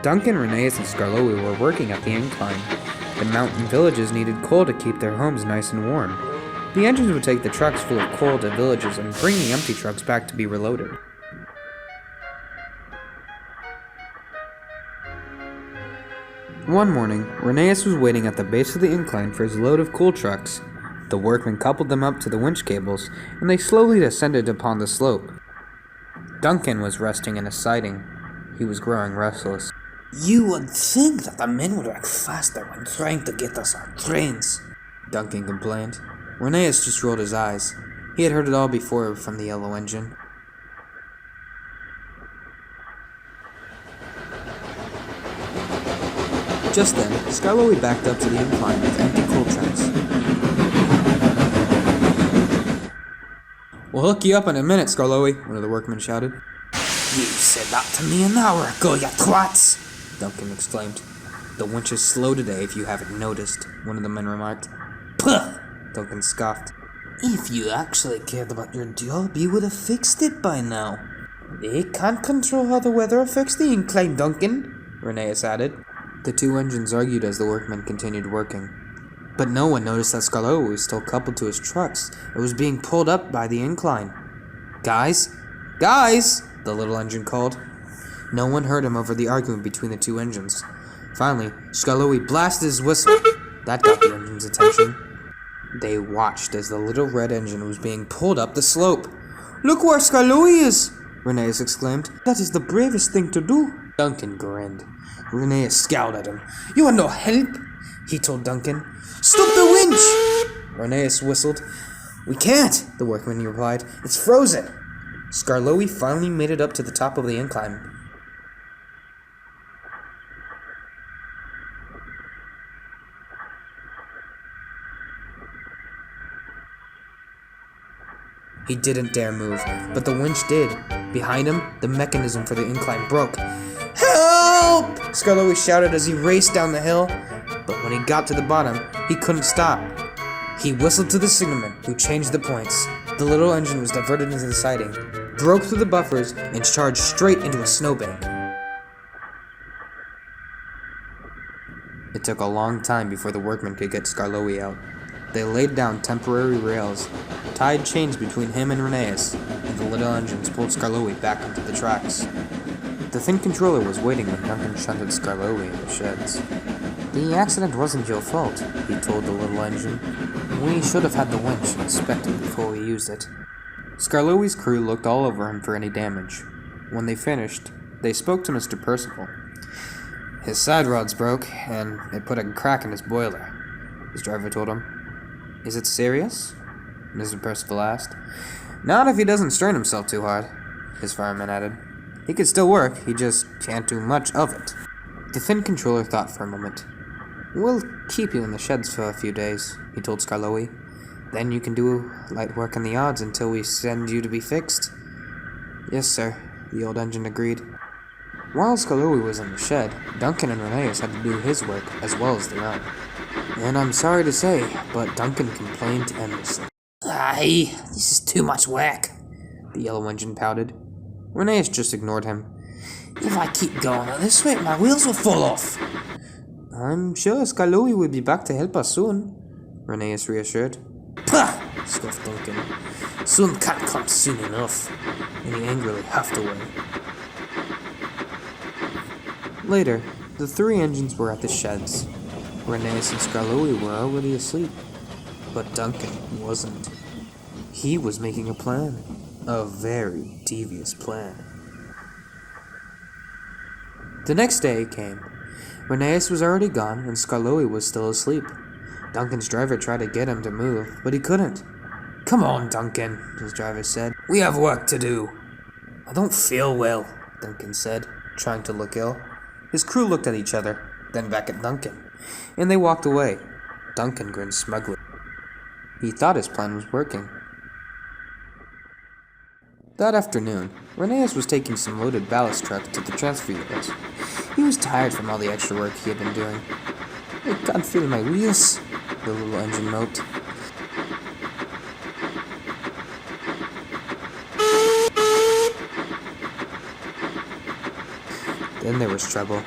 Duncan, Rheneas, and Skarloey were working at the incline. The mountain villages needed coal to keep their homes nice and warm. The engines would take the trucks full of coal to villages and bring the empty trucks back to be reloaded. One morning, Rheneas was waiting at the base of the incline for his load of coal trucks. The workmen coupled them up to the winch cables, and they slowly descended upon the slope. Duncan was resting in a siding. He was growing restless. You would think that the men would work faster when trying to get us on trains, Duncan complained. Rheneas just rolled his eyes. He had heard it all before from the yellow engine. Just then, Skarloey backed up to the incline with empty coal trucks. "We'll hook you up in a minute, Skarloey," one of the workmen shouted. You said that to me an hour ago, you twats, Duncan exclaimed. "The winch is slow today, if you haven't noticed," one of the men remarked. Puh! Duncan scoffed. If you actually cared about your job, you would have fixed it by now. They can't control how the weather affects the incline, Duncan, Rheneas added. The two engines argued as the workmen continued working. But no one noticed that Skarloey was still coupled to his trucks. It was being pulled up by the incline. "Guys! Guys!" the little engine called. No one heard him over the argument between the two engines. Finally, Skarloey blasted his whistle. That got the engine's attention. They watched as the little red engine was being pulled up the slope. "Look where Skarloey is!" Rheneas exclaimed. "That is the bravest thing to do." Duncan grinned. Rheneas scowled at him. You want no help? He told Duncan. Stop the winch! Rheneas whistled. "We can't," the workman replied. "It's frozen." Skarloey finally made it up to the top of the incline. He didn't dare move, but the winch did. Behind him, the mechanism for the incline broke. "Help!" Skarloey shouted as he raced down the hill. But when he got to the bottom, he couldn't stop. He whistled to the signalman, who changed the points. The little engine was diverted into the siding, broke through the buffers, and charged straight into a snowbank. It took a long time before the workmen could get Skarloey out. They laid down temporary rails, tied chains between him and Rheneas, and the little engines pulled Skarloey back onto the tracks. The thin controller was waiting when Duncan shunted Skarloey in the sheds. "The accident wasn't your fault," he told the little engine. "We should have had the winch inspected before we used it." Skarloey's crew looked all over him for any damage. When they finished, they spoke to Mr. Percival. "His side rod's broke, and it put a crack in his boiler," his driver told him. "Is it serious?" Mr. Percival asked. "Not if he doesn't strain himself too hard," his fireman added. "He could still work, he just can't do much of it." The thin controller thought for a moment. "We'll keep you in the sheds for a few days," he told Skarloey. "Then you can do light work in the yards until we send you to be fixed." "Yes, sir," the old engine agreed. While Skarloey was in the shed, Duncan and Rheneas had to do his work as well as their own. And I'm sorry to say, but Duncan complained endlessly. Aye, this is too much work, the yellow engine pouted. Rheneas just ignored him. If I keep going at this rate, my wheels will fall off. "I'm sure Skarloey will be back to help us soon," Rheneas reassured. Pah! Scoffed Duncan. Soon can't come soon enough. And he angrily huffed away. Later, the three engines were at the sheds. Rheneas and Skarloey were already asleep. But Duncan wasn't. He was making a plan. A very devious plan. The next day came. Rheneas was already gone, and Skarloey was still asleep. Duncan's driver tried to get him to move, but he couldn't. "Come on, Duncan," his driver said. "We have work to do." "I don't feel well," Duncan said, trying to look ill. His crew looked at each other, then back at Duncan, and they walked away. Duncan grinned smugly. He thought his plan was working. That afternoon, Rheneas was taking some loaded ballast trucks to the transfer yards. He was tired from all the extra work he had been doing. "I can't feel my wheels," the little engine moped. Then there was trouble.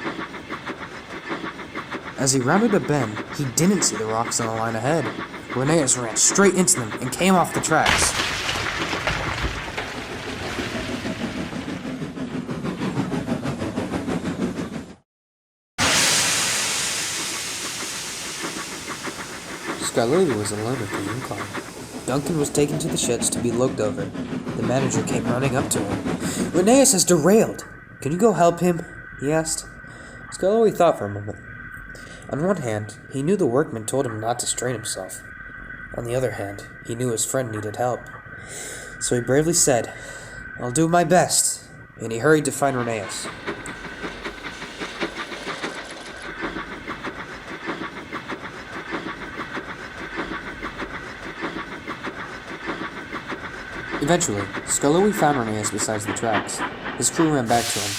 As he rounded a bend, he didn't see the rocks on the line ahead. Rheneas ran straight into them and came off the tracks. Skarloey was alone at the incline. Duncan was taken to the sheds to be looked over. The manager came running up to him. "Rheneas has derailed. Can you go help him?" he asked. Skarloey thought for a moment. On one hand, he knew the workman told him not to strain himself. On the other hand, he knew his friend needed help. So he bravely said, "I'll do my best," and he hurried to find Rheneas. Eventually, Skarloey found Rheneas beside the tracks. His crew ran back to him.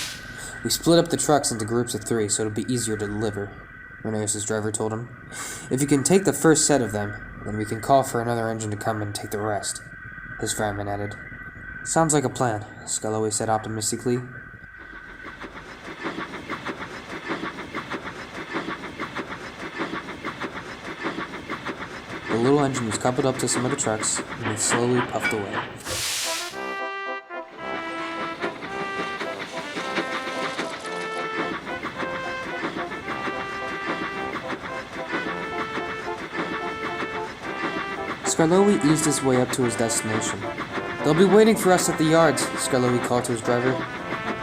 "We split up the trucks into groups of 3 so it'll be easier to deliver," Rheneas' driver told him. "If you can take the first set of them, then we can call for another engine to come and take the rest," his fireman added. "Sounds like a plan," Skarloey said optimistically. The little engine was coupled up to some of the trucks, and it slowly puffed away. Skarloey eased his way up to his destination. "They'll be waiting for us at the yards," Skarloey called to his driver.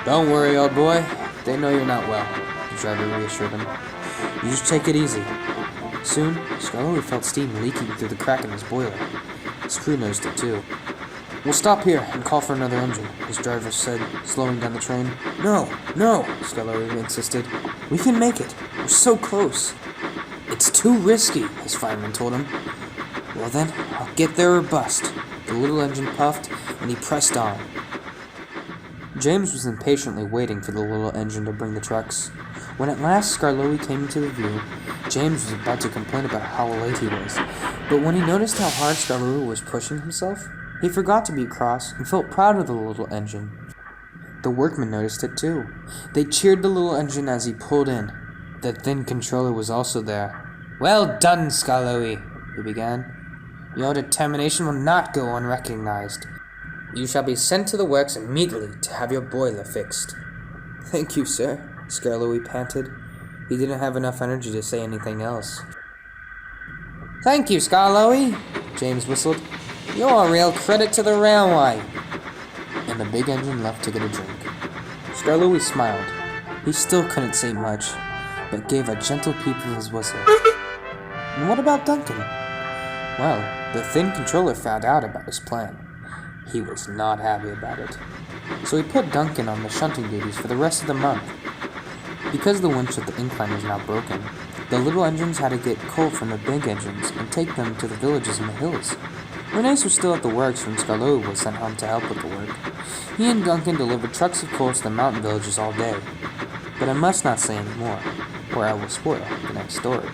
"Don't worry, old boy. They know you're not well," the driver reassured him. "You just take it easy." Soon, Skarloey felt steam leaking through the crack in his boiler. His crew noticed it too. "We'll stop here and call for another engine," his driver said, slowing down the train. No, Skarloey insisted. "We can make it. We're so close." "It's too risky," his fireman told him. "Well then, I'll get there or bust." The little engine puffed, and he pressed on. James was impatiently waiting for the little engine to bring the trucks. When at last Skarloey came into view, James was about to complain about how late he was, but when he noticed how hard Skarloey was pushing himself, he forgot to be cross and felt proud of the little engine. The workmen noticed it too. They cheered the little engine as he pulled in. The thin controller was also there. "Well done, Skarloey," he began. "Your determination will not go unrecognized. You shall be sent to the works immediately to have your boiler fixed." "Thank you, sir," Skarloey panted. He didn't have enough energy to say anything else. "Thank you, Skarloey," James whistled. "You're a real credit to the railway." And the big engine left to get a drink. Skarloey smiled. He still couldn't say much, but gave a gentle peep of his whistle. And what about Duncan? Well, the thin controller found out about his plan. He was not happy about it. So he put Duncan on the shunting duties for the rest of the month. Because the winch at the incline was now broken, the little engines had to get coal from the big engines and take them to the villages in the hills. Rheneas was still at the works when Skarloey was sent home to help with the work. He and Duncan delivered trucks of coal to the mountain villages all day. But I must not say any more, or I will spoil the next story.